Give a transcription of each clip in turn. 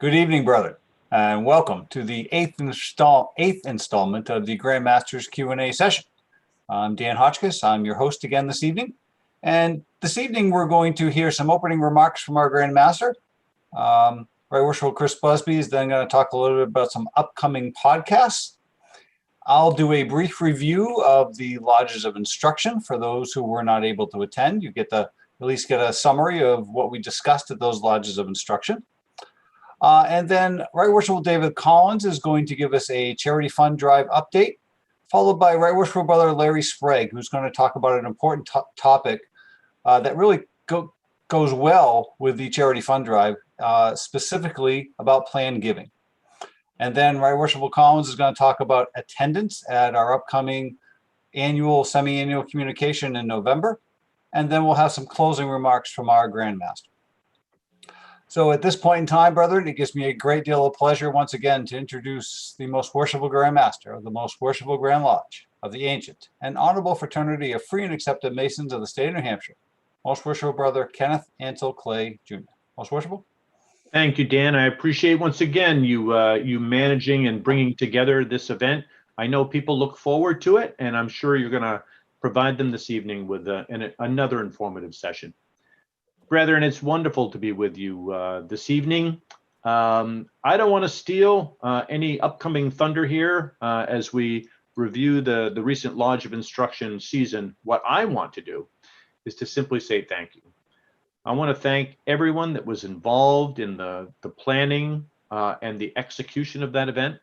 Good evening, brother, and welcome to the eighth installment of the Grandmasters Q&A session. I'm Dan Hotchkiss. I'm your host again this evening. And this evening, we're going to hear some opening remarks from our Grandmaster. Right Worshipful Chris Busby is then going to talk a little bit about some upcoming podcasts. I'll do a brief review of the Lodges of Instruction for those who were not able to attend. You get to at least get a summary of what we discussed at those Lodges of Instruction. And then Right Worshipful David Collins is going to give us a charity fund drive update, followed by Right Worshipful Brother Larry Sprague, who's going to talk about an important topic that really goes well with the charity fund drive, specifically about planned giving. And then Right Worshipful Collins is going to talk about attendance at our upcoming annual, semi-annual communication in November. And then we'll have some closing remarks from our Grandmaster. So at this point in time, brethren, it gives me a great deal of pleasure once again to introduce the most worshipful Grandmaster of the most worshipful Grand Lodge of the ancient and honorable fraternity of free and accepted Masons of the state of New Hampshire, most worshipful brother Kenneth Ansel Clay Jr. Most worshipful. Thank you, Dan. I appreciate once again you managing and bringing together this event. I know people look forward to it, and I'm sure you're going to provide them this evening with another informative session. Brethren, it's wonderful to be with you this evening. I don't want to steal any upcoming thunder here as we review the recent Lodge of Instruction season. What I want to do is to simply say thank you. I want to thank everyone that was involved in the planning and the execution of that event.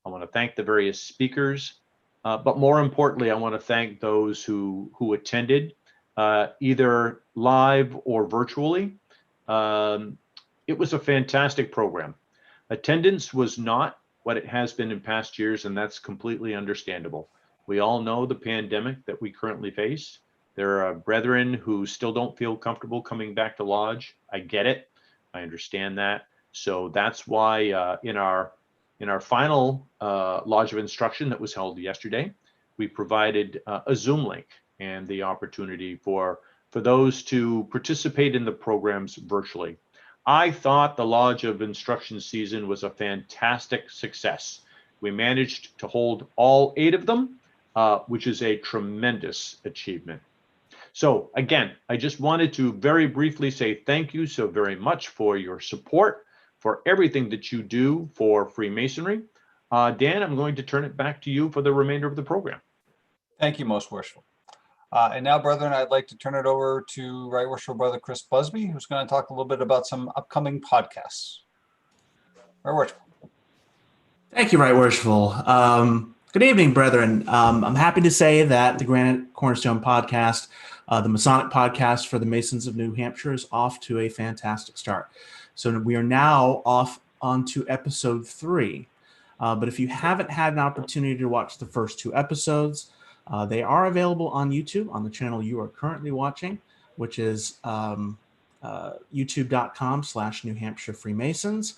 I want to thank the various speakers, but more importantly, I want to thank those who attended. Either live or virtually. It was a fantastic program. Attendance was not what it has been in past years, and that's completely understandable. We all know the pandemic that we currently face. There are brethren who still don't feel comfortable coming back to Lodge. I get it. I understand that. So that's why in our final Lodge of Instruction that was held yesterday, we provided a Zoom link and the opportunity for those to participate in the programs virtually. I thought the Lodge of Instruction season was a fantastic success. We managed to hold all 8 of them, which is a tremendous achievement. So again, I just wanted to very briefly say thank you so very much for your support, for everything that you do for Freemasonry. Dan, I'm going to turn it back to you for the remainder of the program. Thank you, most worshipful. And now, brethren, I'd like to turn it over to Right Worshipful Brother Chris Busby, who's going to talk a little bit about some upcoming podcasts. Right Worshipful. Thank you, Right Worshipful. Good evening, brethren. I'm happy to say that the Granite Cornerstone podcast, the Masonic podcast for the Masons of New Hampshire, is off to a fantastic start. So we are now off onto episode 3. But if you haven't had an opportunity to watch the first 2 episodes, they are available on YouTube on the channel you are currently watching, which is youtube.com/New Hampshire Freemasons,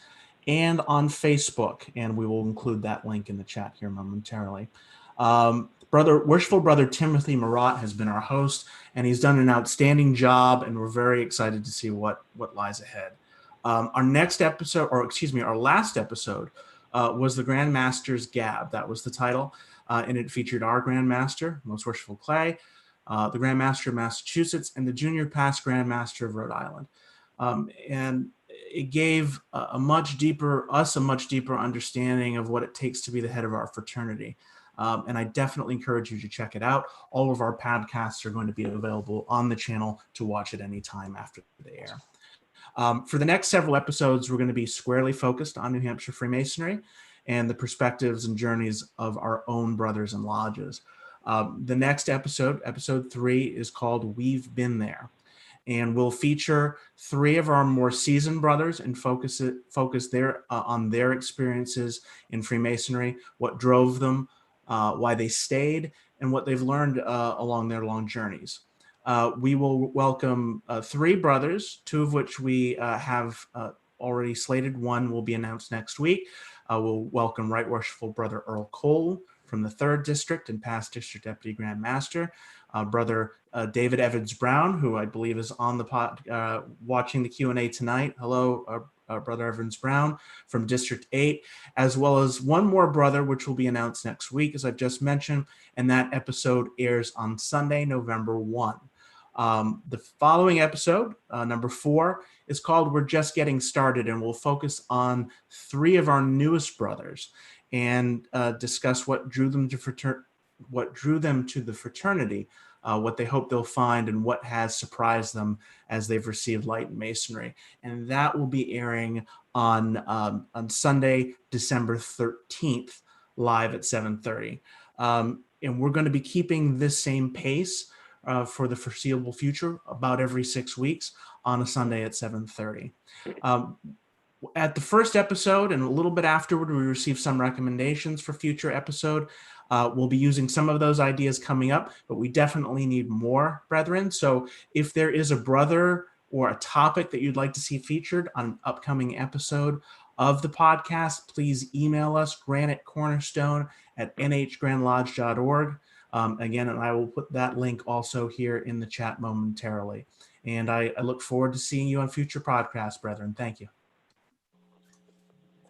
and on Facebook. And we will include that link in the chat here momentarily. Worshipful Brother Timothy Marat has been our host, and he's done an outstanding job, and we're very excited to see what lies ahead. Our last episode was the Grandmaster's Gab. That was the title. And it featured our Grandmaster, Most Worshipful Clay, the Grandmaster of Massachusetts, and the Junior Past Grandmaster of Rhode Island. And it gave a much deeper understanding of what it takes to be the head of our fraternity. And I definitely encourage you to check it out. All of our podcasts are going to be available on the channel to watch at any time after they air. For the next several episodes, we're going to be squarely focused on New Hampshire Freemasonry and the perspectives and journeys of our own brothers and lodges. The next episode, episode 3, is called We've Been There. And we'll feature 3 of our more seasoned brothers and focus on their experiences in Freemasonry, what drove them, why they stayed, and what they've learned along their long journeys. We will welcome 3 brothers, 2 of which we have already slated. 1 will be announced next week. We'll welcome Right Worshipful Brother Earl Cole from the 3rd District and past District Deputy Grand Master, Brother David Evans Brown, who I believe is on the pod watching the Q&A tonight. Hello, Brother Evans Brown from District 8, as well as one more brother, which will be announced next week, as I've just mentioned, and that episode airs on Sunday, November 1. The following episode, number 4, is called We're Just Getting Started, and we'll focus on 3 of our newest brothers and discuss what drew them to the fraternity, what they hope they'll find, and what has surprised them as they've received light in Masonry. And that will be airing on Sunday, December 13th, live at 7:30. And we're going to be keeping this same pace for the foreseeable future, about every 6 weeks on a Sunday at 7:30. At the first episode and a little bit afterward, we received some recommendations for future episode. We'll be using some of those ideas coming up, but we definitely need more, brethren. So if there is a brother or a topic that you'd like to see featured on an upcoming episode of the podcast, please email us, granitecornerstone@nhgrandlodge.org. Again, and I will put that link also here in the chat momentarily. And I look forward to seeing you on future podcasts, brethren. Thank you.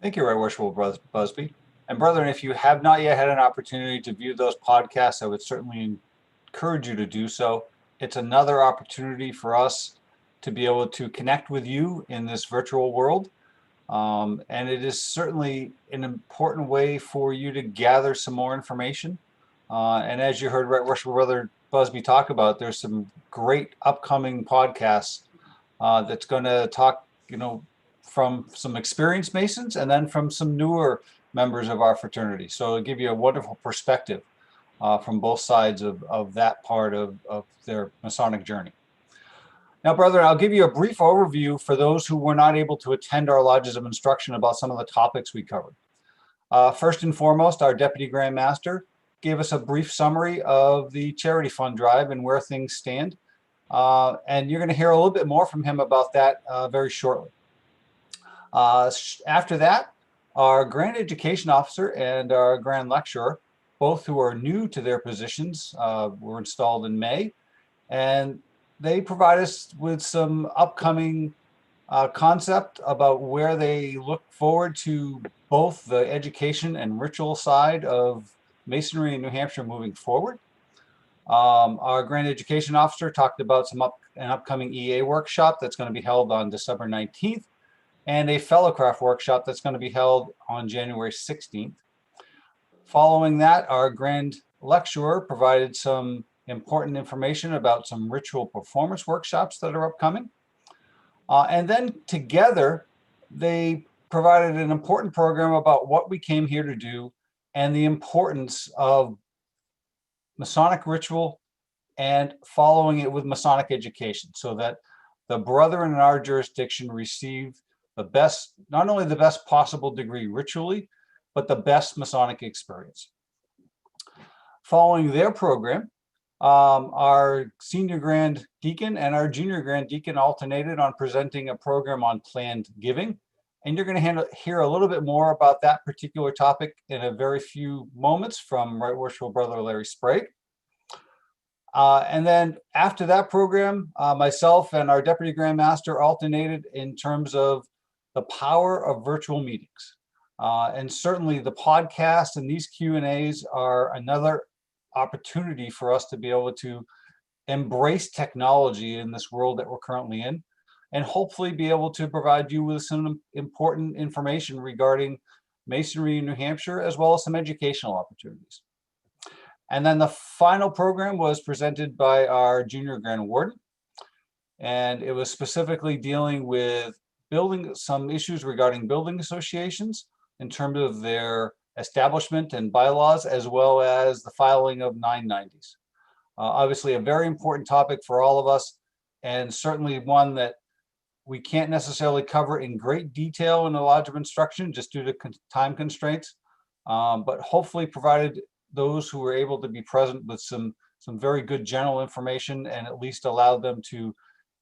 Thank you, Right Worshipful Busby. And brethren, if you have not yet had an opportunity to view those podcasts, I would certainly encourage you to do so. It's another opportunity for us to be able to connect with you in this virtual world. And it is certainly an important way for you to gather some more information. And as you heard Right Worshipful Brother Busby talk about, there's some great upcoming podcasts that's going to talk, from some experienced Masons and then from some newer members of our fraternity. So it'll give you a wonderful perspective from both sides of that part of their Masonic journey. Now, brethren, I'll give you a brief overview for those who were not able to attend our lodges of instruction about some of the topics we covered. First and foremost, our Deputy Grand Master gave us a brief summary of the charity fund drive and where things stand. And you're going to hear a little bit more from him about that very shortly. After that, our Grand Education Officer and our Grand Lecturer, both who are new to their positions, were installed in May, and they provide us with some upcoming concept about where they look forward to both the education and ritual side of Masonry in New Hampshire moving forward. Our Grand Education Officer talked about an upcoming EA workshop that's going to be held on December 19th. And a Fellowcraft workshop that's going to be held on January 16th. Following that, our Grand Lecturer provided some important information about some ritual performance workshops that are upcoming. And then together, they provided an important program about what we came here to do and the importance of Masonic ritual and following it with Masonic education, so that the brethren in our jurisdiction receive the best, not only the best possible degree ritually, but the best Masonic experience. Following their program, our Senior Grand Deacon and our Junior Grand Deacon alternated on presenting a program on planned giving. And you're going to hear a little bit more about that particular topic in a very few moments from Right Worshipful Brother Larry Sprague. And then after that program, myself and our Deputy Grand Master alternated in terms of the power of virtual meetings. And certainly the podcast and these Q&As are another opportunity for us to be able to embrace technology in this world that we're currently in, and hopefully be able to provide you with some important information regarding Masonry in New Hampshire, as well as some educational opportunities. And then the final program was presented by our Junior Grand Warden, and it was specifically dealing with some issues regarding building associations in terms of their establishment and bylaws, as well as the filing of 990s. Obviously a very important topic for all of us, and certainly one that we can't necessarily cover in great detail in the Lodge of Instruction just due to time constraints, but hopefully provided those who were able to be present with some very good general information, and at least allowed them to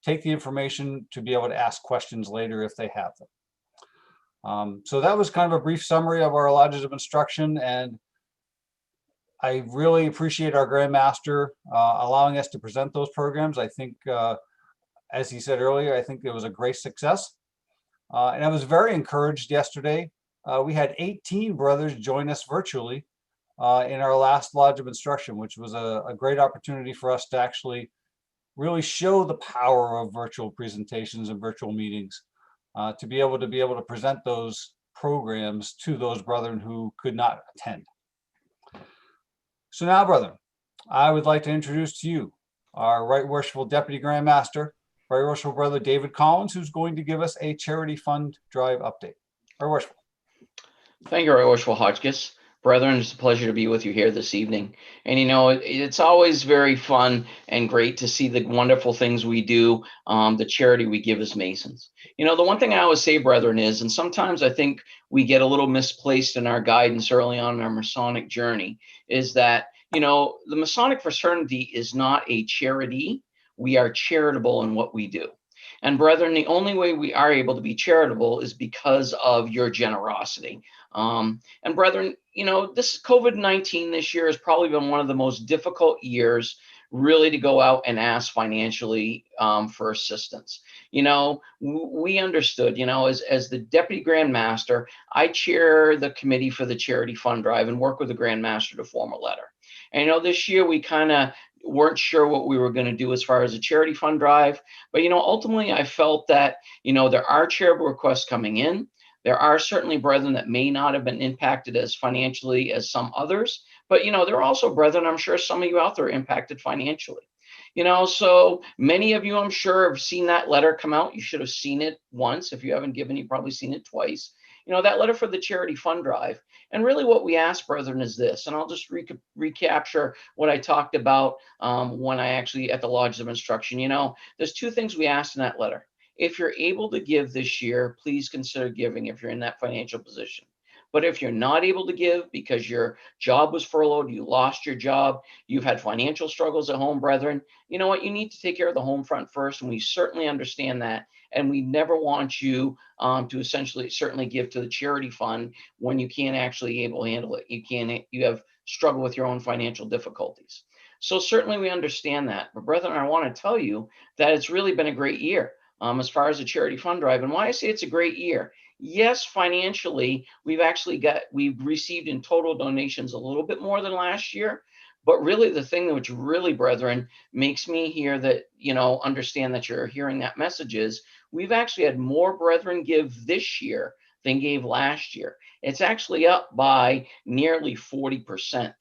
take the information to be able to ask questions later if they have them. So that was kind of a brief summary of our Lodges of Instruction, and I really appreciate our Grand Master allowing us to present those programs. I think, as he said earlier, I think it was a great success. And I was very encouraged yesterday. We had 18 brothers join us virtually in our last Lodge of Instruction, which was a great opportunity for us to actually really show the power of virtual presentations and virtual meetings, to be able to present those programs to those brethren who could not attend. So now, brethren, I would like to introduce to you our Right Worshipful Deputy Grand Master, Right Worshipful Brother David Collins, who's going to give us a charity fund drive update. Right Worshipful. Thank you, Right Worshipful Hotchkiss. Brethren, it's a pleasure to be with you here this evening. And it's always very fun and great to see the wonderful things we do, the charity we give as Masons. The one thing I always say, brethren, is, and sometimes I think we get a little misplaced in our guidance early on in our Masonic journey, is that, the Masonic fraternity is not a charity. We are charitable in what we do. And brethren, the only way we are able to be charitable is because of your generosity. And brethren, this COVID-19 this year has probably been one of the most difficult years really to go out and ask financially for assistance. We understood, as the Deputy Grand Master, I chair the committee for the charity fund drive and work with the Grand Master to form a letter. And this year we kind of weren't sure what we were going to do as far as a charity fund drive. But, ultimately I felt that, there are charitable requests coming in. There are certainly brethren that may not have been impacted as financially as some others. But, there are also brethren, I'm sure some of you out there are impacted financially. So many of you, I'm sure, have seen that letter come out. You should have seen it once. If you haven't given, you've probably seen it twice. That letter for the charity fund drive. And really what we ask, brethren, is this, and I'll just recapture what I talked about when I actually at the Lodge of Instruction. There's two things we asked in that letter. If you're able to give this year, please consider giving if you're in that financial position. But if you're not able to give because your job was furloughed, you lost your job, you've had financial struggles at home, brethren, you know what? You need to take care of the home front first. And we certainly understand that. And we never want you to certainly give to the charity fund when you can't actually able to handle it. You have struggled with your own financial difficulties. So certainly we understand that. But brethren, I want to tell you that it's really been a great year as far as the charity fund drive. And why I say it's a great year. Yes, financially, we've received in total donations a little bit more than last year. But really the thing which really, brethren, makes me hear that, understand that you're hearing that message is we've actually had more brethren give this year than gave last year. It's actually up by nearly 40%,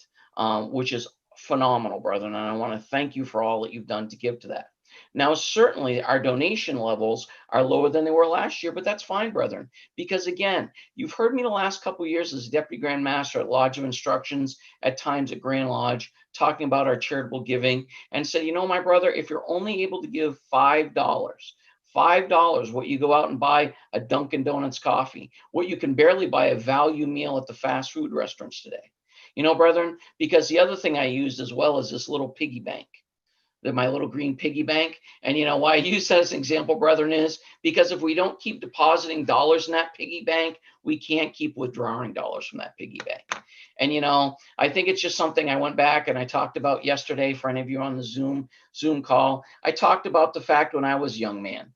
which is phenomenal, brethren. And I want to thank you for all that you've done to give to that. Now, certainly our donation levels are lower than they were last year, but that's fine, brethren, because again, you've heard me the last couple of years as Deputy Grand Master at Lodge of Instructions, at times at Grand Lodge, talking about our charitable giving and said, my brother, if you're only able to give $5, what you go out and buy a Dunkin' Donuts coffee, what you can barely buy a value meal at the fast food restaurants today. Brethren, because the other thing I used as well is this little piggy bank. My little green piggy bank. And why I use that as an example, brethren, is because if we don't keep depositing dollars in that piggy bank, we can't keep withdrawing dollars from that piggy bank. And, I think it's just something I went back and I talked about yesterday for any of you on the Zoom call. I talked about the fact when I was a young man,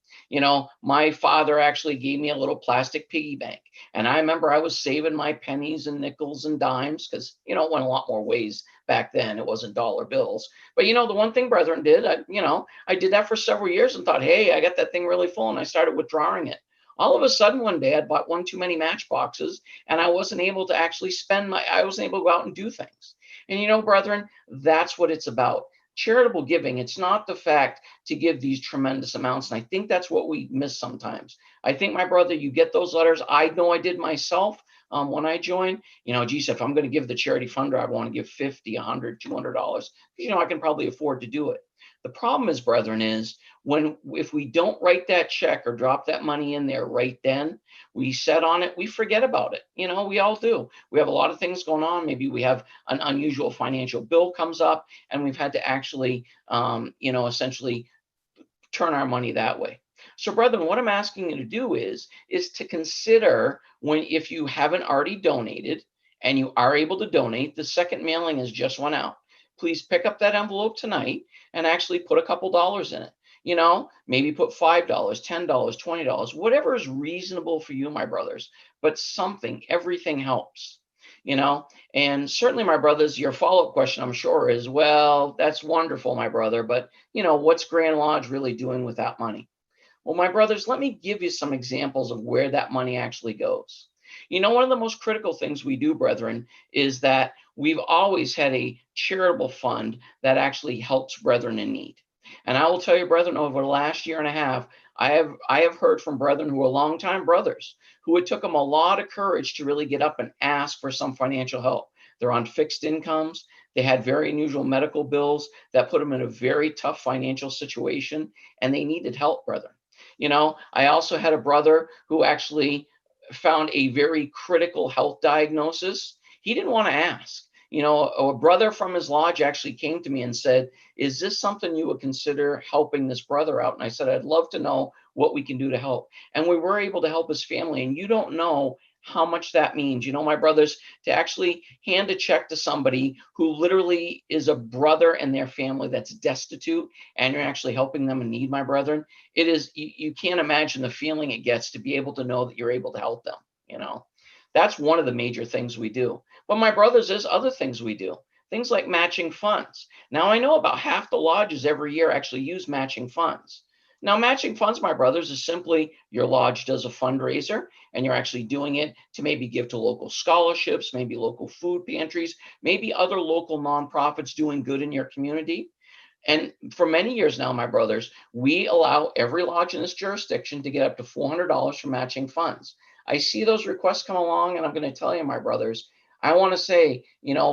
my father actually gave me a little plastic piggy bank. And I remember I was saving my pennies and nickels and dimes because, it went a lot more ways back then. It wasn't dollar bills. But, the one thing brethren did, I did that for several years and thought, hey, I got that thing really full. And I started withdrawing it. All of a sudden, one day I bought one too many Matchboxes and I wasn't able to actually I wasn't able to go out and do things. And, brethren, that's what it's about. Charitable giving, it's not the fact to give these tremendous amounts. And I think that's what we miss sometimes. I think, my brother, you get those letters. I know I did myself when I joined. Geez, if I'm going to give the charity fund drive, I want to give $50, $100, $200. I can probably afford to do it. The problem is, brethren, is if we don't write that check or drop that money in there right then, we set on it, we forget about it. We all do. We have a lot of things going on. Maybe we have an unusual financial bill comes up and we've had to actually, essentially turn our money that way. So, brethren, what I'm asking you to do is to consider if you haven't already donated and you are able to donate, the second mailing has just went out. Please pick up that envelope tonight and actually put a couple dollars in it. Maybe put $5, $10, $20, whatever is reasonable for you, my brothers, but something, everything helps, and certainly, my brothers, your follow-up question, I'm sure, is, well, that's wonderful, my brother, but what's Grand Lodge really doing with that money? Well, my brothers, let me give you some examples of where that money actually goes. One of the most critical things we do, brethren, is that we've always had a charitable fund that actually helps brethren in need. And I will tell you, brethren, over the last year and a half, I have heard from brethren who are longtime brothers who it took them a lot of courage to really get up and ask for some financial help. They're on fixed incomes. They had very unusual medical bills that put them in a very tough financial situation, and they needed help, brethren. I also had a brother who actually found a very critical health diagnosis. He didn't want to ask. A brother from his lodge actually came to me and said, is this something you would consider helping this brother out? And I said, I'd love to know what we can do to help. And we were able to help his family. And you don't know how much that means, my brothers, to actually hand a check to somebody who literally is a brother and their family that's destitute, and you're actually helping them in need, my brethren. It is, you can't imagine the feeling it gets to be able to know that you're able to help them. That's one of the major things we do. But my brothers, there's other things we do. Things like matching funds. Now, I know about half the lodges every year actually use matching funds. Now, matching funds, my brothers, is simply your lodge does a fundraiser and you're actually doing it to maybe give to local scholarships, maybe local food pantries, maybe other local nonprofits doing good in your community. And for many years now, my brothers, we allow every lodge in this jurisdiction to get up to $400 for matching funds. I see those requests come along, and I'm going to tell you, my brothers, I want to say,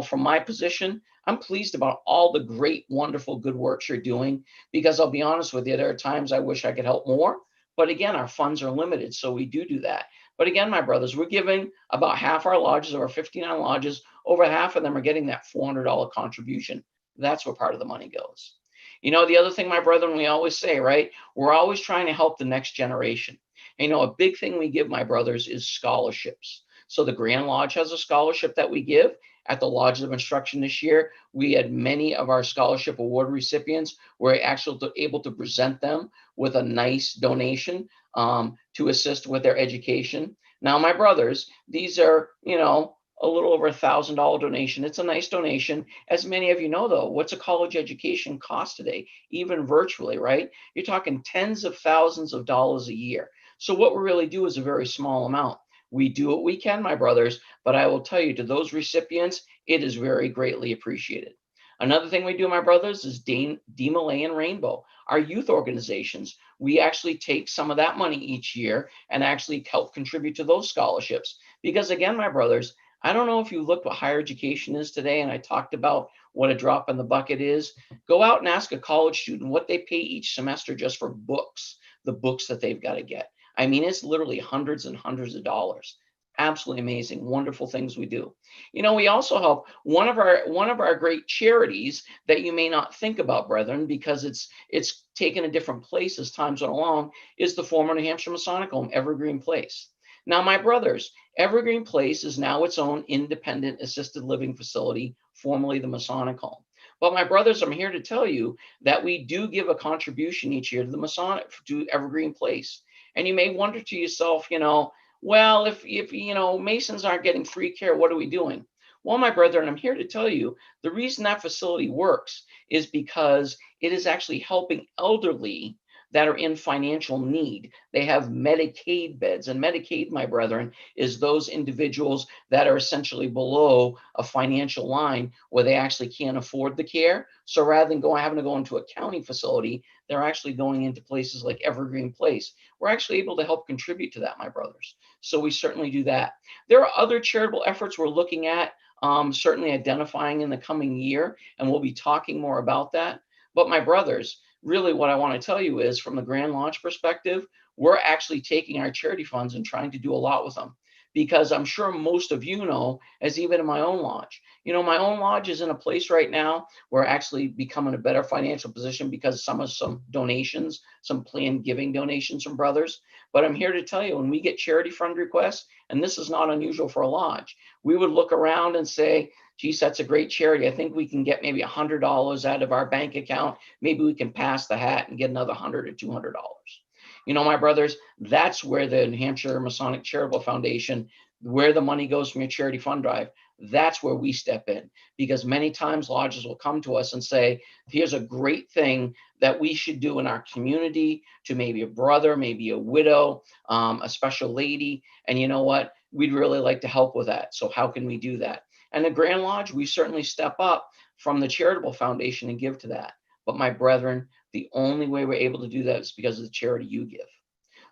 from my position, I'm pleased about all the great, wonderful, good works you're doing, because I'll be honest with you, there are times I wish I could help more. But again, our funds are limited, so we do that. But again, my brothers, we're giving about half our lodges, of our 59 lodges, over half of them are getting that $400 contribution. That's where part of the money goes. The other thing, my brethren, we always say, right? We're always trying to help the next generation. A big thing we give, my brothers, is scholarships. So the Grand Lodge has a scholarship that we give. At the Lodges of Instruction this year, we had many of our scholarship award recipients were actually able to present them with a nice donation to assist with their education. Now, my brothers, these are, a little over $1,000 donation. It's a nice donation. As many of you know, though, what's a college education cost today, even virtually, right? You're talking tens of thousands of dollars a year. So what we really do is a very small amount. We do what we can, my brothers, but I will tell you, to those recipients, it is very greatly appreciated. Another thing we do, my brothers, is DMLA and Rainbow, our youth organizations. We actually take some of that money each year and actually help contribute to those scholarships. Because again, my brothers, I don't know if you look what higher education is today, and I talked about what a drop in the bucket is. Go out and ask a college student what they pay each semester just for books, the books that they've got to get. I mean, it's literally hundreds and hundreds of dollars. Absolutely amazing, wonderful things we do. We also help one of our great charities that you may not think about, brethren, because it's taken a different place as times went along, is the former New Hampshire Masonic Home, Evergreen Place. Now, my brothers, Evergreen Place is now its own independent assisted living facility, formerly the Masonic Home. But my brothers, I'm here to tell you that we do give a contribution each year to the to Evergreen Place. And you may wonder to yourself, well, if Masons aren't getting free care, what are we doing? Well, my brethren, I'm here to tell you the reason that facility works is because it is actually helping elderly that are in financial need. They have Medicaid beds, and Medicaid, my brethren, is those individuals that are essentially below a financial line where they actually can't afford the care. So rather than having to go into a county facility, they're actually going into places like Evergreen Place. We're actually able to help contribute to that, my brothers. So we certainly do that. There are other charitable efforts we're looking at, certainly identifying in the coming year, and we'll be talking more about that. But my brothers, really what I want to tell you is, from the Grand Lodge perspective, we're actually taking our charity funds and trying to do a lot with them. Because I'm sure most of you know, as even in my own lodge, my own lodge is in a place right now where actually becoming a better financial position because some donations, some planned giving donations from brothers. But I'm here to tell you, when we get charity fund requests, and this is not unusual for a lodge, we would look around and say, geez, that's a great charity. I think we can get maybe $100 out of our bank account. Maybe we can pass the hat and get another $100 or $200. You know, my brothers, that's where the New Hampshire Masonic Charitable Foundation, where the money goes from your charity fund drive, that's where we step in. Because many times lodges will come to us and say, here's a great thing that we should do in our community to maybe a brother, maybe a widow, a special lady. And you know what? We'd really like to help with that. So how can we do that? And the Grand Lodge, we certainly step up from the charitable foundation and give to that. But my brethren, the only way we're able to do that is because of the charity you give.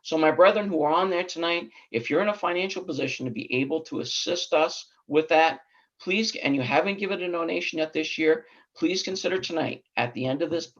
So my brethren who are on there tonight, if you're in a financial position to be able to assist us with that, please, and you haven't given a donation yet this year, please consider tonight at the end of this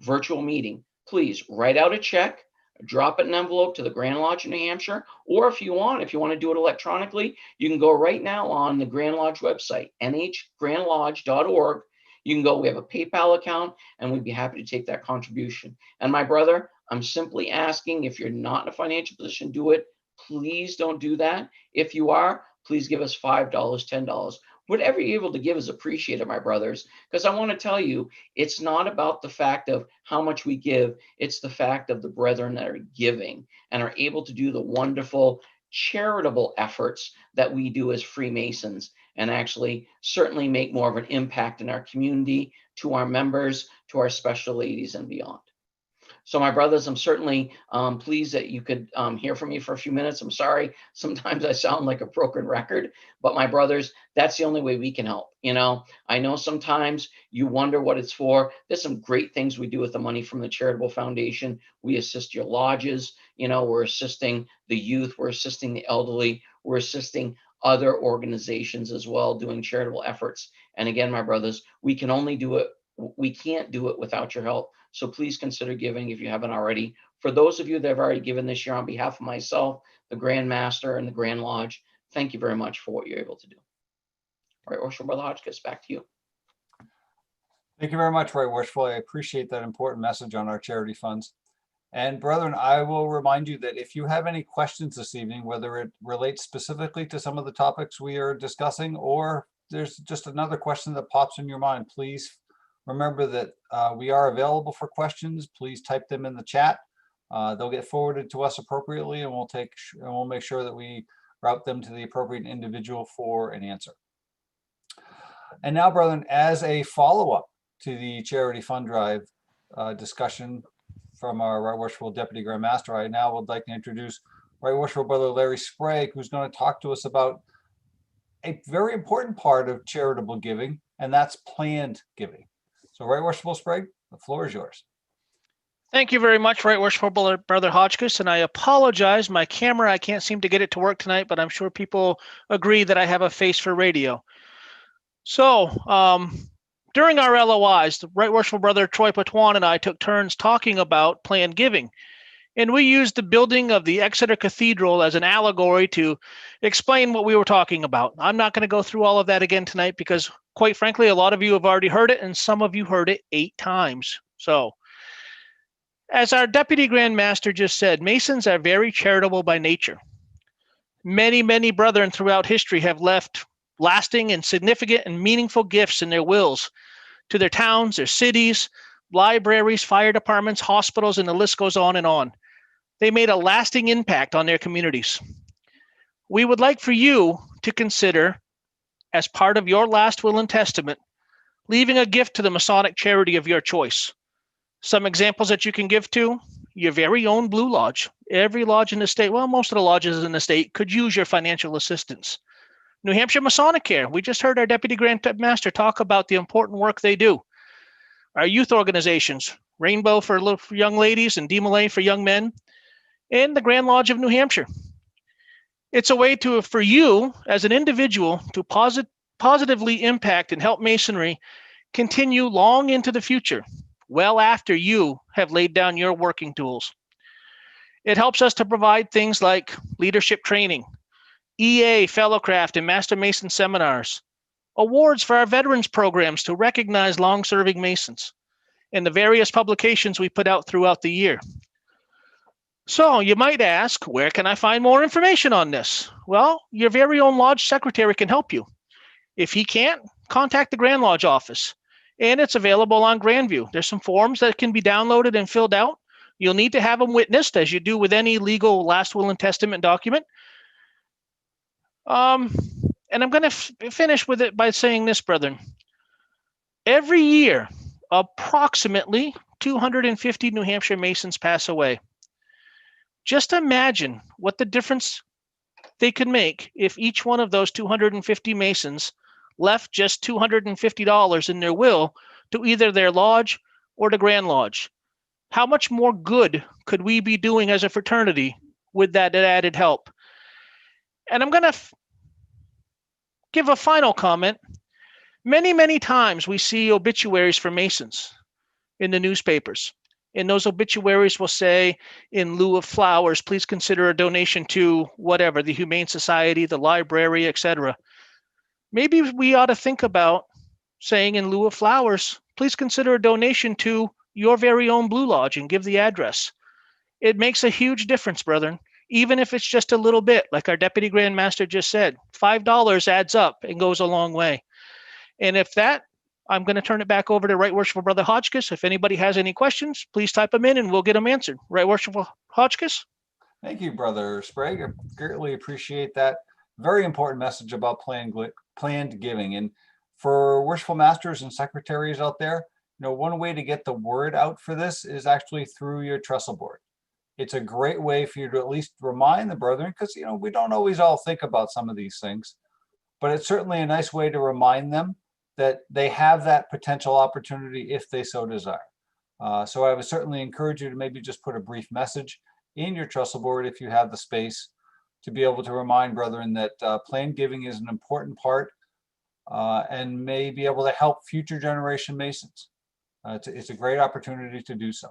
virtual meeting, please write out a check, drop it in an envelope to the Grand Lodge in New Hampshire, or if you want to do it electronically, you can go right now on the Grand Lodge website, nhgrandlodge.org. You can go, we have a PayPal account, and we'd be happy to take that contribution. And my brother, I'm simply asking, if you're not in a financial position to do it, please don't do that. If you are, please give us $5, $10. Whatever you're able to give is appreciated, my brothers, because I want to tell you, it's not about the fact of how much we give. It's the fact of the brethren that are giving and are able to do the wonderful charitable efforts that we do as Freemasons, and actually certainly make more of an impact in our community, to our members, to our special ladies and beyond. So my brothers, I'm certainly pleased that you could hear from me for a few minutes. I'm sorry, sometimes I sound like a broken record, but my brothers, that's the only way we can help. You know, I know sometimes you wonder what it's for. There's some great things we do with the money from the Charitable Foundation. We assist your lodges. You know, we're assisting the youth. We're assisting the elderly. We're assisting other organizations as well, doing charitable efforts. And again, my brothers, we can only do it. We can't do it without your help. So please consider giving if you haven't already. For those of you that have already given this year, on behalf of myself, the Grand Master, and the Grand Lodge, thank you very much for what you're able to do. All right, Worshipful Brother Hotchkiss, back to you. Thank you very much, Right Worshipful. I appreciate that important message on our charity funds. And brethren, I will remind you that if you have any questions this evening, whether it relates specifically to some of the topics we are discussing, or there's just another question that pops in your mind, please remember that we are available for questions. Please type them in the chat. They'll get forwarded to us appropriately, and we'll make sure that we route them to the appropriate individual for an answer. And now, brethren, as a follow-up to the charity fund drive discussion from our Right Worshipful Deputy Grand Master, I now would like to introduce Right Worshipful Brother Larry Sprague, who's going to talk to us about a very important part of charitable giving, and that's planned giving. So, Right Worshipful Sprague, the floor is yours. Thank you very much, Right Worshipful Brother Hotchkiss, and I apologize. My camera, I can't seem to get it to work tonight, but I'm sure people agree that I have a face for radio. So, during our LOIs, the Right Worshipful Brother Troy Patuan and I took turns talking about planned giving. And we used the building of the Exeter Cathedral as an allegory to explain what we were talking about. I'm not going to go through all of that again tonight because, quite frankly, a lot of you have already heard it, and some of you heard it 8 times. So, as our Deputy Grand Master just said, Masons are very charitable by nature. Many, many brethren throughout history have left lasting and significant and meaningful gifts in their wills to their towns, their cities, libraries, fire departments, hospitals, and the list goes on and on. They made a lasting impact on their communities. We would like for you to consider, as part of your last will and testament, leaving a gift to the Masonic charity of your choice. Some examples that you can give to: your very own Blue Lodge. Every lodge in the state, well, most of the lodges in the state could use your financial assistance. New Hampshire Masonic Care. We just heard our Deputy Grand Master talk about the important work they do. Our youth organizations, Rainbow for young ladies and DeMolay for young men, and the Grand Lodge of New Hampshire. It's a way for you as an individual to positively impact and help Masonry continue long into the future, well after you have laid down your working tools. It helps us to provide things like leadership training, EA, Fellowcraft, and Master Mason seminars, awards for our veterans programs to recognize long-serving Masons, and the various publications we put out throughout the year. So you might ask, where can I find more information on this? Well, your very own lodge secretary can help you. If he can't, contact the Grand Lodge office, and it's available on Grandview. There's some forms that can be downloaded and filled out. You'll need to have them witnessed, as you do with any legal last will and testament document. And I'm going to finish with it by saying this, brethren. Every year, approximately 250 New Hampshire Masons pass away. Just imagine what the difference they could make if each one of those 250 Masons left just $250 in their will to either their lodge or the Grand Lodge. How much more good could we be doing as a fraternity with that added help? And I'm going to give a final comment. Many, many times we see obituaries for Masons in the newspapers. And those obituaries will say, in lieu of flowers, please consider a donation to whatever, the Humane Society, the library, etc. Maybe we ought to think about saying, in lieu of flowers, please consider a donation to your very own Blue Lodge and give the address. It makes a huge difference, brethren, even if it's just a little bit, like our Deputy Grand Master just said. $5 adds up and goes a long way. And if that, I'm going to turn it back over to Right Worshipful Brother Hotchkiss. If anybody has any questions, please type them in and we'll get them answered. Right Worshipful Hotchkiss? Thank you, Brother Sprague. I greatly appreciate that very important message about planned giving. And for worshipful masters and secretaries out there, one way to get the word out for this is actually through your trestle board. It's a great way for you to at least remind the brethren, because we don't always all think about some of these things, but it's certainly a nice way to remind them that they have that potential opportunity if they so desire. So I would certainly encourage you to maybe just put a brief message in your trestle board if you have the space to be able to remind brethren that planned giving is an important part and may be able to help future generation Masons. It's a great opportunity to do so.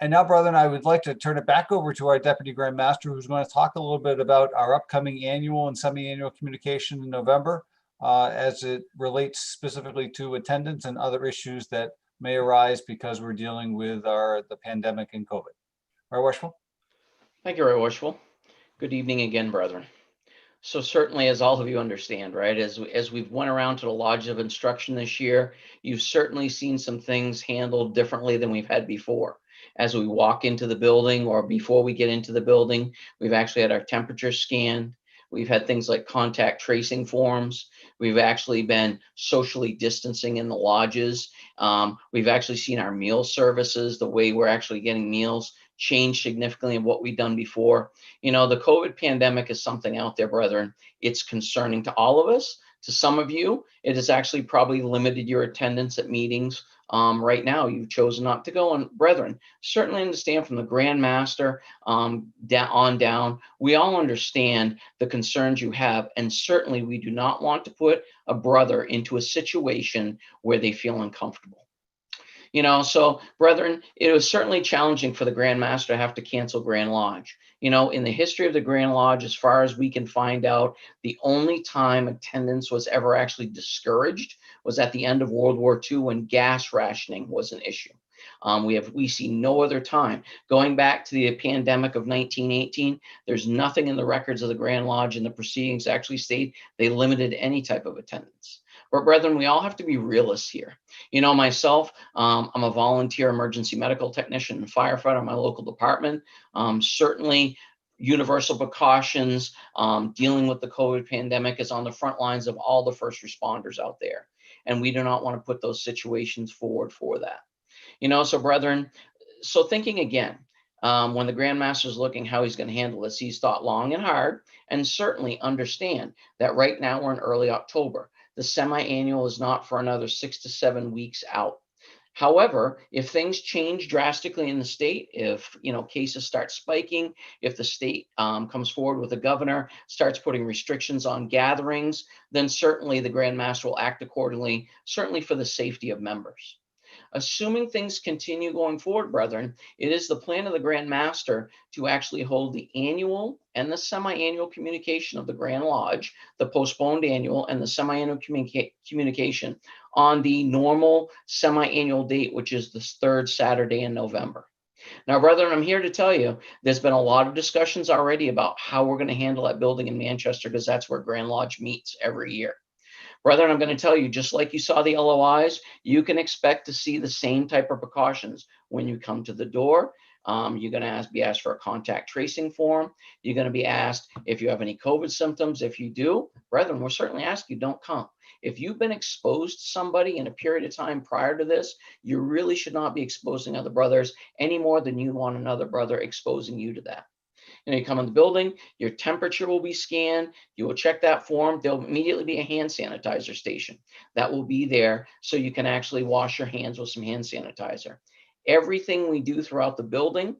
And now, brethren, I would like to turn it back over to our Deputy Grand Master, who's going to talk a little bit about our upcoming annual and semi-annual communication in November, as it relates specifically to attendance and other issues that may arise because we're dealing with the pandemic and COVID. Right, Worshipful? Thank you, Right Worshipful. Good evening again, brethren. So certainly, as all of you understand, right, as we've went around to the Lodge of Instruction this year, you've certainly seen some things handled differently than we've had before. As we walk into the building or before we get into the building, we've actually had our temperature scanned. We've had things like contact tracing forms. We've actually been socially distancing in the lodges. We've actually seen our meal services, the way we're actually getting meals, change significantly of what we've done before. The COVID pandemic is something out there, brethren. It's concerning to all of us. To some of you, it has actually probably limited your attendance at meetings. Right now, you've chosen not to go. And brethren, certainly understand from the Grand Master on down, we all understand the concerns you have. And certainly we do not want to put a brother into a situation where they feel uncomfortable. So brethren, it was certainly challenging for the Grand Master to have to cancel Grand Lodge. In the history of the Grand Lodge, as far as we can find out, the only time attendance was ever actually discouraged was at the end of World War II when gas rationing was an issue. We see no other time. Going back to the pandemic of 1918, there's nothing in the records of the Grand Lodge and the proceedings actually state they limited any type of attendance. But brethren, we all have to be realists here. Myself, I'm a volunteer emergency medical technician and firefighter in my local department. Certainly, universal precautions, dealing with the COVID pandemic is on the front lines of all the first responders out there. And we do not want to put those situations forward for that. So brethren, so thinking again, when the Grand Master is looking how he's going to handle this, he's thought long and hard, and certainly understand that right now we're in early October. The semi-annual is not for another 6 to 7 weeks out. However, if things change drastically in the state, if cases start spiking, if the state comes forward with a governor, starts putting restrictions on gatherings, then certainly the Grand Master will act accordingly, certainly for the safety of members. Assuming things continue going forward, brethren, it is the plan of the Grand Master to actually hold the annual and the semi-annual communication of the Grand Lodge, the postponed annual and the semi-annual communication on the normal semi-annual date, which is the third Saturday in November. Now, brethren, I'm here to tell you, there's been a lot of discussions already about how we're going to handle that building in Manchester, because that's where Grand Lodge meets every year. Brethren, I'm going to tell you, just like you saw the LOIs, you can expect to see the same type of precautions when you come to the door. You're going to be asked for a contact tracing form. You're going to be asked if you have any COVID symptoms. If you do, brethren, we'll certainly ask you, don't come. If you've been exposed to somebody in a period of time prior to this, you really should not be exposing other brothers any more than you want another brother exposing you to that. You come in the building, your temperature will be scanned. You will check that form. There'll immediately be a hand sanitizer station that will be there, so you can actually wash your hands with some hand sanitizer. Everything we do throughout the building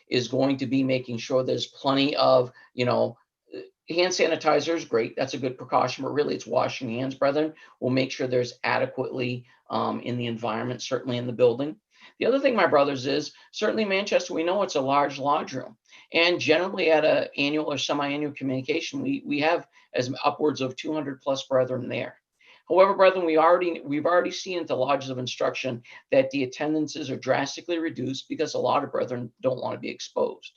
is going to be making sure there's plenty of, hand sanitizer is great. That's a good precaution, but really it's washing hands, brethren. We'll make sure there's adequately in the environment, certainly in the building. The other thing, my brothers, is certainly Manchester, we know it's a large lodge room. And generally at an annual or semi-annual communication, we have as upwards of 200 plus brethren there. However, brethren, we've already seen at the lodges of instruction that the attendances are drastically reduced because a lot of brethren don't want to be exposed.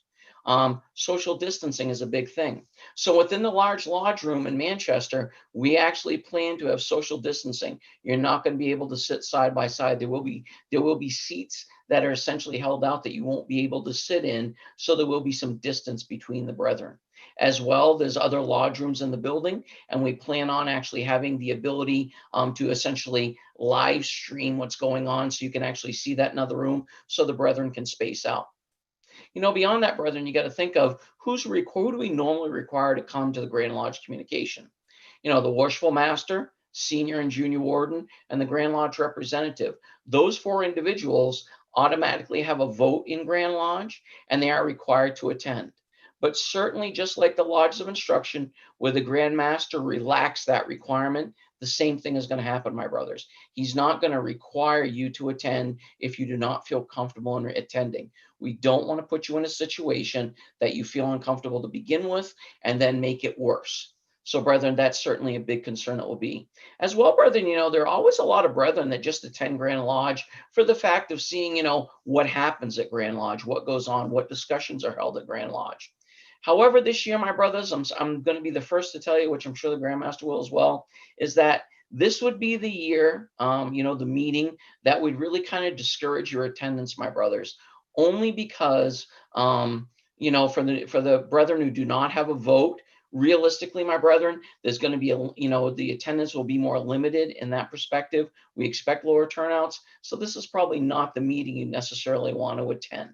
Social distancing is a big thing. So within the large lodge room in Manchester, we actually plan to have social distancing. You're not going to be able to sit side by side. There will be seats that are essentially held out that you won't be able to sit in. So there will be some distance between the brethren. As well, there's other lodge rooms in the building, and we plan on actually having the ability to essentially live stream what's going on, so you can actually see that in another room, so the brethren can space out. Beyond that, brethren, you got to think of who do we normally require to come to the Grand Lodge communication? The worshipful master, senior and junior warden, and the Grand Lodge representative. Those 4 individuals automatically have a vote in Grand Lodge, and they are required to attend. But certainly, just like the lodges of instruction, where the Grand Master relaxed that requirement, the same thing is going to happen, my brothers. He's not going to require you to attend if you do not feel comfortable in attending. We don't want to put you in a situation that you feel uncomfortable to begin with and then make it worse. So, brethren, that's certainly a big concern that will be. As well, brethren, there are always a lot of brethren that just attend Grand Lodge for the fact of seeing, what happens at Grand Lodge, what goes on, what discussions are held at Grand Lodge. However, this year, my brothers, I'm going to be the first to tell you, which I'm sure the Grand Master will as well, is that this would be the year, the meeting that would really kind of discourage your attendance, my brothers, only because, for the brethren who do not have a vote, realistically, my brethren, there's going to be, the attendance will be more limited in that perspective. We expect lower turnouts. So this is probably not the meeting you necessarily want to attend.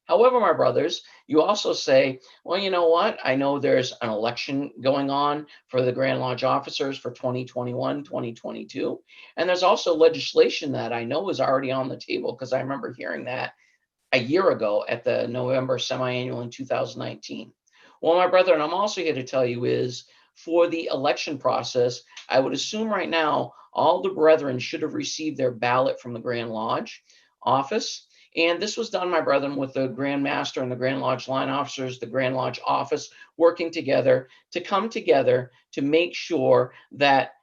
However, my brothers, you also say, well, you know what? I know there's an election going on for the Grand Lodge officers for 2021, 2022. And there's also legislation that I know is already on the table, because I remember hearing that a year ago at the November semi-annual in 2019. Well, my brethren, I'm also here to tell you is for the election process, I would assume right now, all the brethren should have received their ballot from the Grand Lodge office. And this was done, my brethren, with the Grand Master and the Grand Lodge line officers, the Grand Lodge office, working together to come together to make sure that,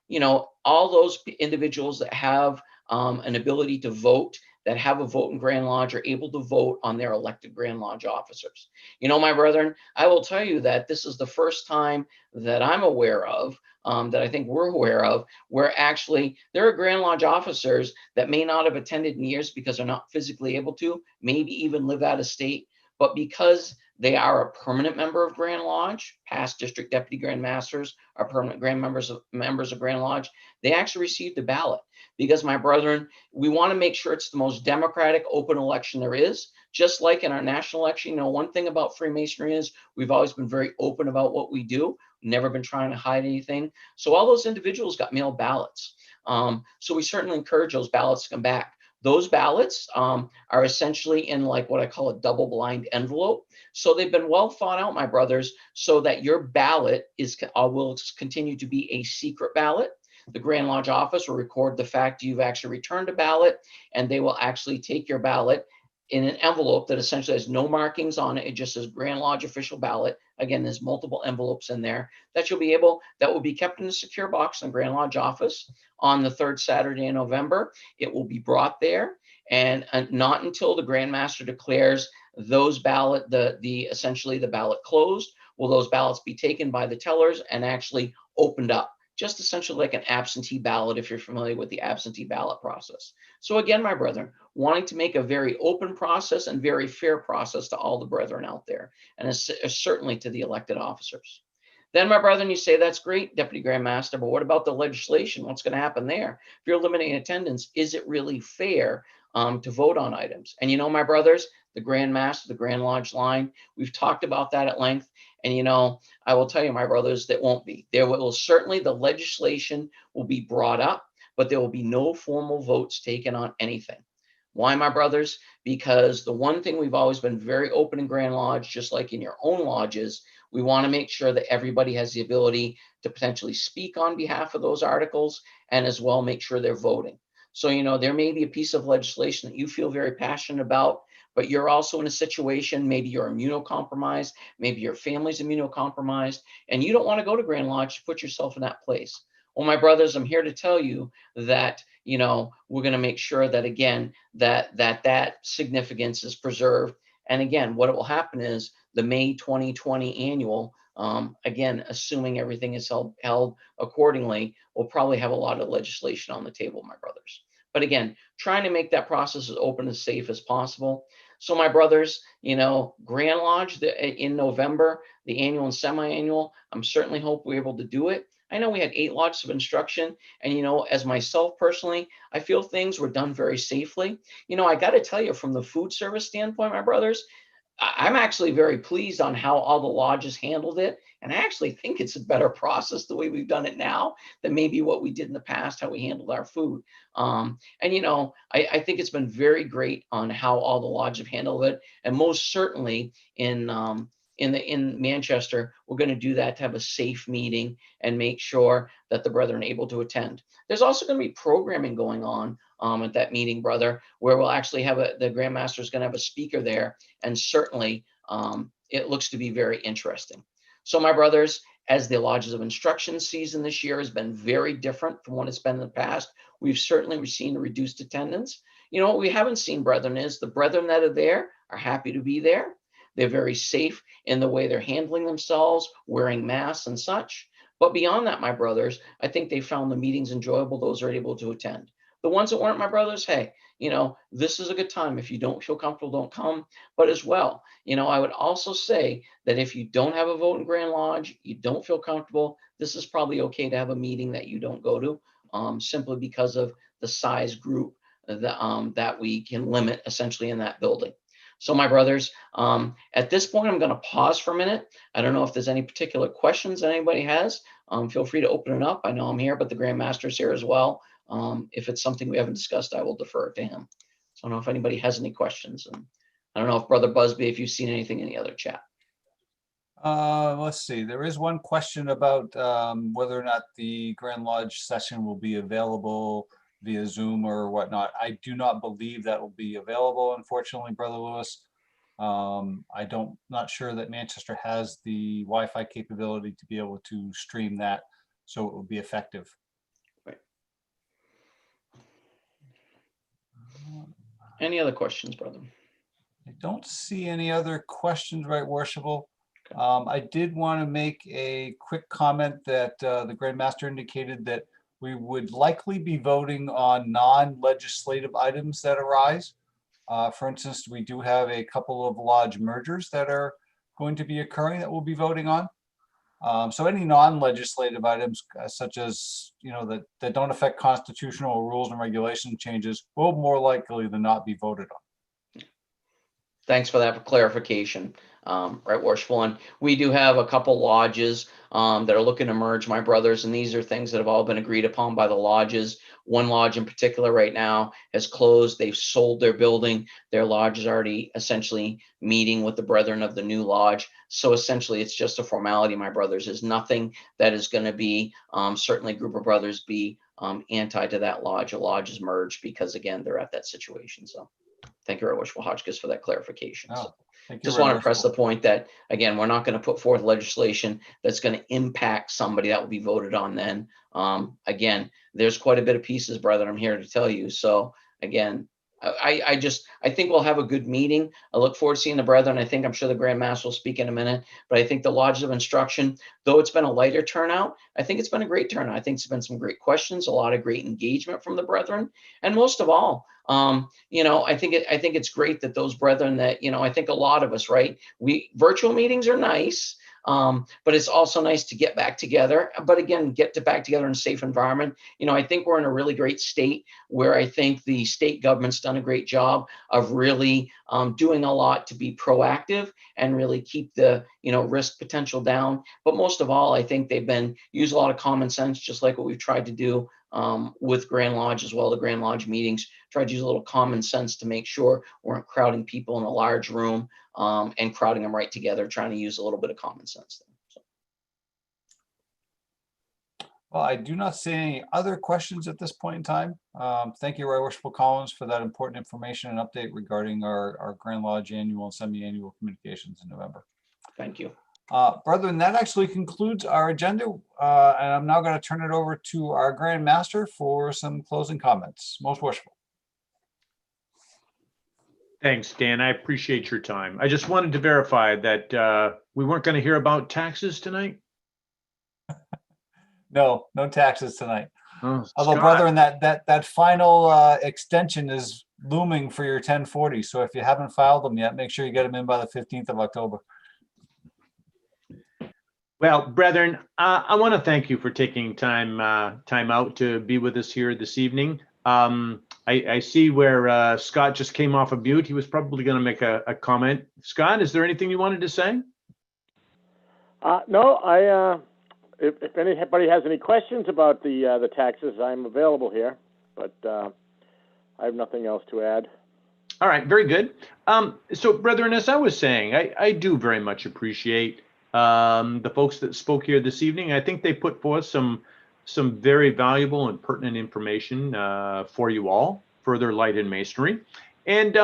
all those individuals that have an ability to vote, that have a vote in Grand Lodge, are able to vote on their elected Grand Lodge officers. My brethren, I will tell you that this is the first time that I'm aware of, that I think we're aware of, where actually there are Grand Lodge officers that may not have attended in years because they're not physically able to, maybe even live out of state, but because they are a permanent member of Grand Lodge, past district deputy Grand Masters are permanent members of Grand Lodge, they actually received a ballot. Because, my brethren, we want to make sure it's the most democratic, open election there is. Just like in our national election, one thing about Freemasonry is we've always been very open about what we do, never been trying to hide anything. So all those individuals got mail ballots. So we certainly encourage those ballots to come back. Those ballots are essentially in like what I call a double blind envelope. So they've been well thought out, my brothers, so that your ballot will continue to be a secret ballot. The Grand Lodge office will record the fact you've actually returned a ballot, and they will actually take your ballot in an envelope that essentially has no markings on it. It just says Grand Lodge official ballot. Again, there's multiple envelopes in there that that will be kept in a secure box in the Grand Lodge office on the third Saturday in November. It will be brought there, and not until the Grand Master declares those essentially the ballot closed will those ballots be taken by the tellers and actually opened up. Just essentially like an absentee ballot, if you're familiar with the absentee ballot process. So again, my brethren, wanting to make a very open process and very fair process to all the brethren out there, and certainly to the elected officers. Then, my brethren, you say, that's great, Deputy Grand Master, but what about the legislation? What's going to happen there? If you're limiting attendance, is it really fair to vote on items? And my brothers, the Grand Master, the Grand Lodge line, we've talked about that at length. And I will tell you, my brothers, that won't be. There will certainly, the legislation will be brought up, but there will be no formal votes taken on anything. Why, my brothers? Because the one thing we've always been very open in Grand Lodge, just like in your own lodges, we want to make sure that everybody has the ability to potentially speak on behalf of those articles, and as well make sure they're voting. So, there may be a piece of legislation that you feel very passionate about, but you're also in a situation, maybe you're immunocompromised, maybe your family's immunocompromised, and you don't want to go to Grand Lodge to put yourself in that place. Well, my brothers, I'm here to tell you that, we're going to make sure that, again, that significance is preserved. And again, what will happen is the May 2020 annual, again, assuming everything is held accordingly, will probably have a lot of legislation on the table, my brothers. But again, trying to make that process as open and safe as possible. So, my brothers, Grand Lodge in November, the annual and semi-annual, I'm certainly hope we're able to do it. I know we had 8 lodges of instruction, and as myself personally, I feel things were done very safely. I got to tell you, from the food service standpoint, my brothers, I'm actually very pleased on how all the lodges handled it. And I actually think it's a better process the way we've done it now than maybe what we did in the past, how we handled our food. I think it's been very great on how all the lodges have handled it. And most certainly in Manchester, we're going to do that to have a safe meeting and make sure that the brethren are able to attend. There's also going to be programming going on at that meeting, brother, where we'll actually have the Grand Master is going to have a speaker there, and certainly it looks to be very interesting. So, my brothers, as the Lodges of Instruction season this year has been very different from what it's been in the past, we've certainly seen a reduced attendance. What we haven't seen, brethren, is the brethren that are there are happy to be there. They're very safe in the way they're handling themselves, wearing masks and such. But beyond that, my brothers, I think they found the meetings enjoyable. Those are able to attend. The ones that weren't, my brothers, hey, this is a good time. If you don't feel comfortable, don't come. But as well, I would also say that if you don't have a vote in Grand Lodge, you don't feel comfortable, this is probably okay to have a meeting that you don't go to, simply because of the size group that we can limit essentially in that building. So, my brothers, at this point, I'm going to pause for a minute. I don't know if there's any particular questions that anybody has. Feel free to open it up. I know I'm here, but the Grand Master's here as well. If it's something we haven't discussed, I will defer it to him. So I don't know if anybody has any questions. And I don't know if Brother Busby, if you've seen anything in the other chat. Let's see. There is one question about whether or not the Grand Lodge session will be available via Zoom or whatnot. I do not believe that will be available, unfortunately, Brother Lewis. Not sure that Manchester has the Wi-Fi capability to be able to stream that, so it will be effective. Right. Any other questions, brother? I don't see any other questions, Right Worshipful. I did want to make a quick comment that the Grand Master indicated that we would likely be voting on non-legislative items that arise. For instance, we do have a couple of lodge mergers that are going to be occurring that we'll be voting on. So any non-legislative items, such as, that don't affect constitutional rules and regulation changes, will more likely than not be voted on. Thanks for that clarification, Right Worshipful. And we do have a couple lodges that are looking to merge, my brothers, and these are things that have all been agreed upon by the lodges. One lodge in particular right now has closed. They've sold their building. Their lodge is already essentially meeting with the brethren of the new lodge. So essentially, it's just a formality, my brothers. There's nothing that is going to be, certainly a group of brothers be anti to that lodge. A lodge is merged because, again, they're at that situation. So Thank you, Right Worshipful Hotchkiss, for that clarification. Oh, So thank you, just Right want to press the Worshipful. point that, again, we're not going to put forth legislation that's going to impact somebody that will be voted on then. Again, there's quite a bit of pieces, brother, I'm here to tell you. So again, I think we'll have a good meeting. I look forward to seeing the brethren. I'm sure the Grand Master will speak in a minute, but I think the Lodges of Instruction, though it's been a lighter turnout, I think it's been a great turnout. I think it's been some great questions, a lot of great engagement from the brethren. And most of all, I think it's great that those brethren that, I think a lot of us, right? Virtual meetings are nice. But it's also nice to get back together. But again, back together in a safe environment. I think we're in a really great state where I think the state government's done a great job of really doing a lot to be proactive and really keep the risk potential down. But most of all, I think they've used a lot of common sense, just like what we've tried to do with Grand Lodge as well. The Grand Lodge meetings, tried to use a little common sense to make sure we weren't crowding people in a large room and crowding them right together, trying to use a little bit of common sense there. So. Well, I do not see any other questions at this point in time. Thank you, Right Worshipful Collins, for that important information and update regarding our Grand Lodge annual and semi-annual communications in November. Thank you. Brethren, that actually concludes our agenda, and I'm now going to turn it over to our Grand Master for some closing comments. Most worshipful. Thanks, Dan. I appreciate your time. I just wanted to verify that we weren't going to hear about taxes tonight. No taxes tonight. Oh, Although, Scott. brethren, that final extension is looming for your 1040. So if you haven't filed them yet, make sure you get them in by the 15th of October. Well, brethren, I want to thank you for taking time out to be with us here this evening. I see where Scott just came off of mute. He was probably going to make a comment. Scott, is there anything you wanted to say? No, if anybody has any questions about the taxes, I'm available here, but I have nothing else to add. All right, very good. So, brethren, as I was saying, I do very much appreciate the folks that spoke here this evening. I think they put forth some very valuable and pertinent information for you all, further light in masonry. And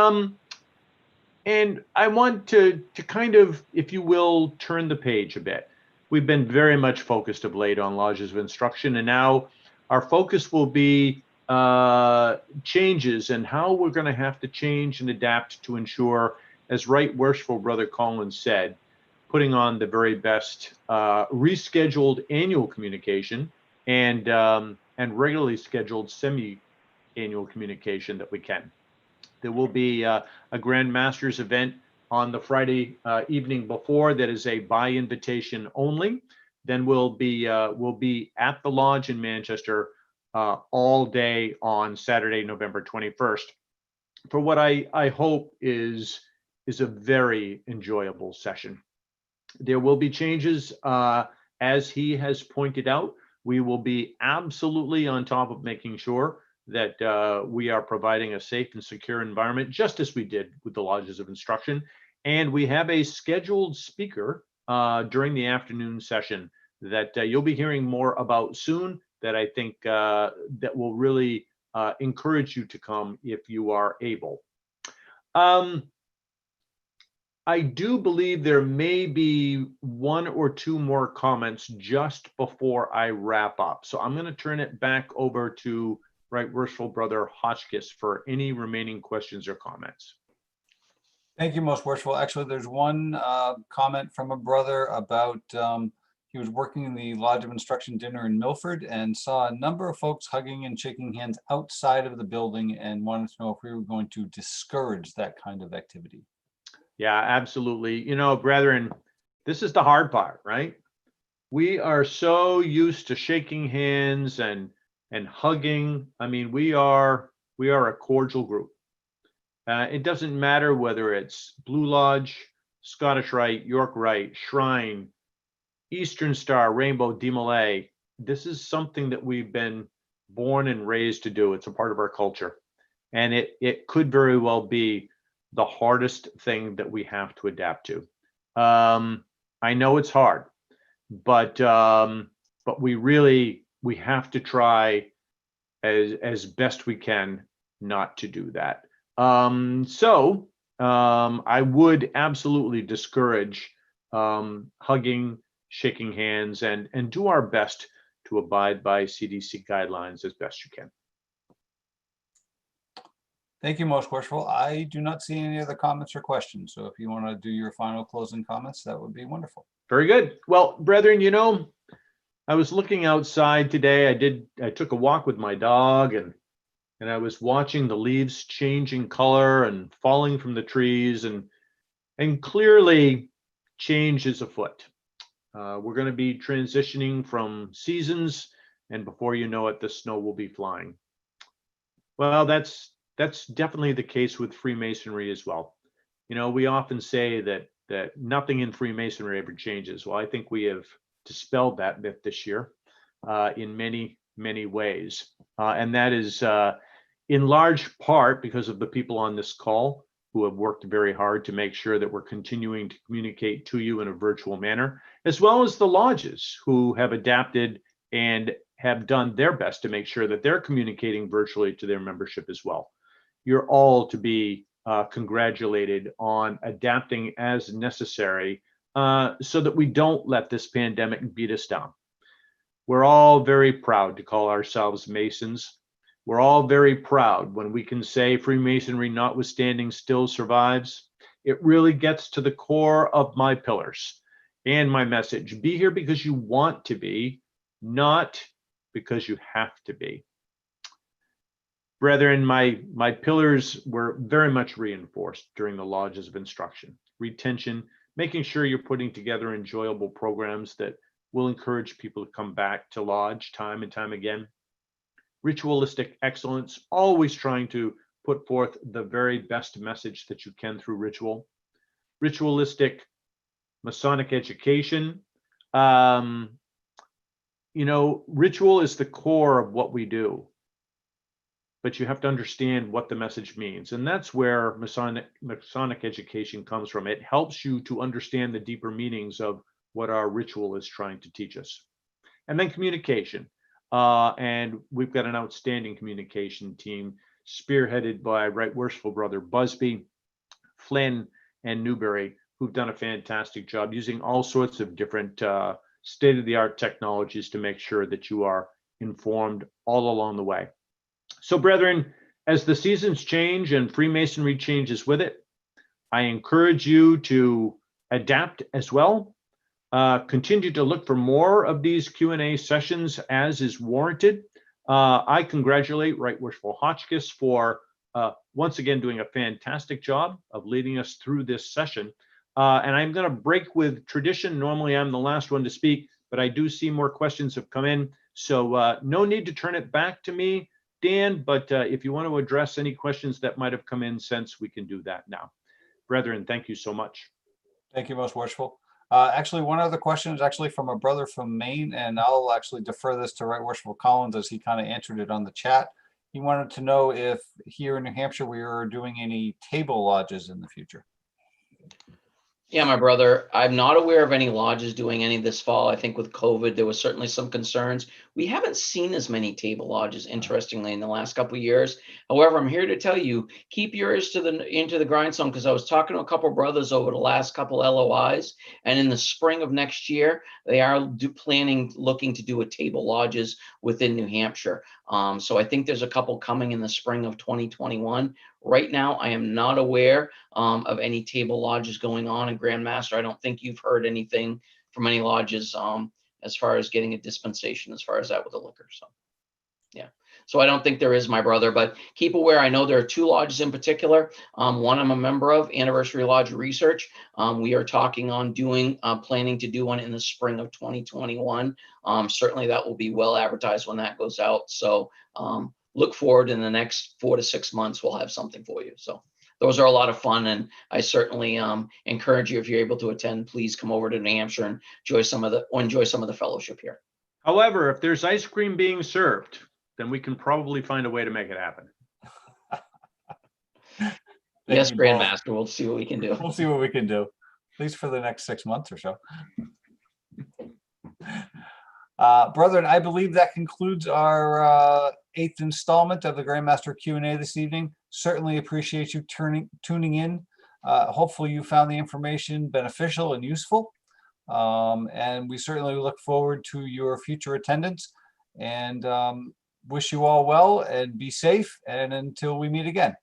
I want to kind of, if you will, turn the page a bit. We've been very much focused of late on lodges of instruction, and now our focus will be changes and how we're going to have to change and adapt to ensure, as Right Worshipful Brother Collins said, putting on the very best rescheduled annual communication and regularly scheduled semi-annual communication that we can. There will be a Grand Masters event on the Friday evening before that is a by invitation only. Then we'll be at the lodge in Manchester all day on Saturday, November 21st, for what I hope is a very enjoyable session. There will be changes, as he has pointed out. We will be absolutely on top of making sure that we are providing a safe and secure environment, just as we did with the lodges of instruction. And we have a scheduled speaker during the afternoon session that you'll be hearing more about soon, that I think that will really encourage you to come if you are able. I do believe there may be one or two more comments just before I wrap up. So I'm going to turn it back over to Right Worshipful Brother Hotchkiss for any remaining questions or comments. Thank you, Most Worshipful. Actually, there's one comment from a brother about he was working in the Lodge of Instruction dinner in Milford and saw a number of folks hugging and shaking hands outside of the building and wanted to know if we were going to discourage that kind of activity. Yeah, absolutely. You know, brethren, this is the hard part, right? We are so used to shaking hands and hugging. I mean, we are a cordial group. It doesn't matter whether it's Blue Lodge, Scottish Rite, York Rite, Shrine, Eastern Star, Rainbow, DeMolay. This is something that we've been born and raised to do. It's a part of our culture. And it could very well be the hardest thing that we have to adapt to. I know it's hard, but we have to try as best we can not to do that. I would absolutely discourage hugging, shaking hands, and do our best to abide by CDC guidelines as best you can. Thank you, Most Worshipful. I do not see any other comments or questions. So if you want to do your final closing comments, that would be wonderful. Very good. Well, brethren, I was looking outside today. I took a walk with my dog, and I was watching the leaves changing color and falling from the trees, and clearly change is afoot. We're going to be transitioning from seasons, and before you know it, the snow will be flying. Well, that's definitely the case with Freemasonry as well. We often say that nothing in Freemasonry ever changes. Well, I think we have dispelled that myth this year in many, many ways. And that is in large part because of the people on this call who have worked very hard to make sure that we're continuing to communicate to you in a virtual manner, as well as the lodges who have adapted and have done their best to make sure that they're communicating virtually to their membership as well. You're all to be congratulated on adapting as necessary so that we don't let this pandemic beat us down. We're all very proud to call ourselves Masons. We're all very proud when we can say Freemasonry notwithstanding still survives. It really gets to the core of my pillars and my message. Be here because you want to be, not because you have to be. Brethren, my pillars were very much reinforced during the lodges of instruction. Retention, making sure you're putting together enjoyable programs that will encourage people to come back to lodge time and time again. Ritualistic excellence, always trying to put forth the very best message that you can through ritual. Ritualistic Masonic education. Ritual is the core of what we do, but you have to understand what the message means. And that's where Masonic education comes from. It helps you to understand the deeper meanings of what our ritual is trying to teach us. And then communication. And we've got an outstanding communication team spearheaded by Right Worshipful Brother Busby, Flynn, and Newberry, who've done a fantastic job using all sorts of different state-of-the-art technologies to make sure that you are informed all along the way. So, brethren, as the seasons change and Freemasonry changes with it, I encourage you to adapt as well. Continue to look for more of these Q&A sessions as is warranted. I congratulate Right Worshipful Hotchkiss for once again doing a fantastic job of leading us through this session. And I'm going to break with tradition. Normally, I'm the last one to speak, but I do see more questions have come in. So no need to turn it back to me, Dan, but if you want to address any questions that might have come in since, we can do that now. Brethren, thank you so much. Thank you, Most Worshipful. Actually, one other question is actually from a brother from Maine, and I'll actually defer this to Right Worshipful Collins as he kind of answered it on the chat. He wanted to know if here in New Hampshire we are doing any table lodges in the future. Yeah, my brother, I'm not aware of any lodges doing any this fall. I think with COVID, there was certainly some concerns. We haven't seen as many table lodges, interestingly, in the last couple of years. However, I'm here to tell you, keep your ears into the grindstone, because I was talking to a couple of brothers over the last couple LOIs, and in the spring of next year, they are looking to do a table lodges within New Hampshire. So I think there's a couple coming in the spring of 2021. Right now, I am not aware of any table lodges going on in Grandmaster. I don't think you've heard anything from any lodges as far as getting a dispensation as far as that with the liquor. So, yeah. So I don't think there is, my brother, but keep aware. I know there are two lodges in particular. One I'm a member of, Anniversary Lodge Research. We are talking on planning to do one in the spring of 2021. Certainly that will be well advertised when that goes out. So look forward in the next 4 to 6 months, we'll have something for you. So those are a lot of fun. And I certainly encourage you, if you're able to attend, please come over to New Hampshire and enjoy some of the fellowship here. However, if there's ice cream being served, then we can probably find a way to make it happen. Yes, Grandmaster, we'll see what we can do. We'll see what we can do, at least for the next 6 months or so. Brethren, I believe that concludes our eighth installment of the Grandmaster Q&A this evening. Certainly appreciate you tuning in. Hopefully you found the information beneficial and useful. And we certainly look forward to your future attendance, and wish you all well and be safe. And until we meet again.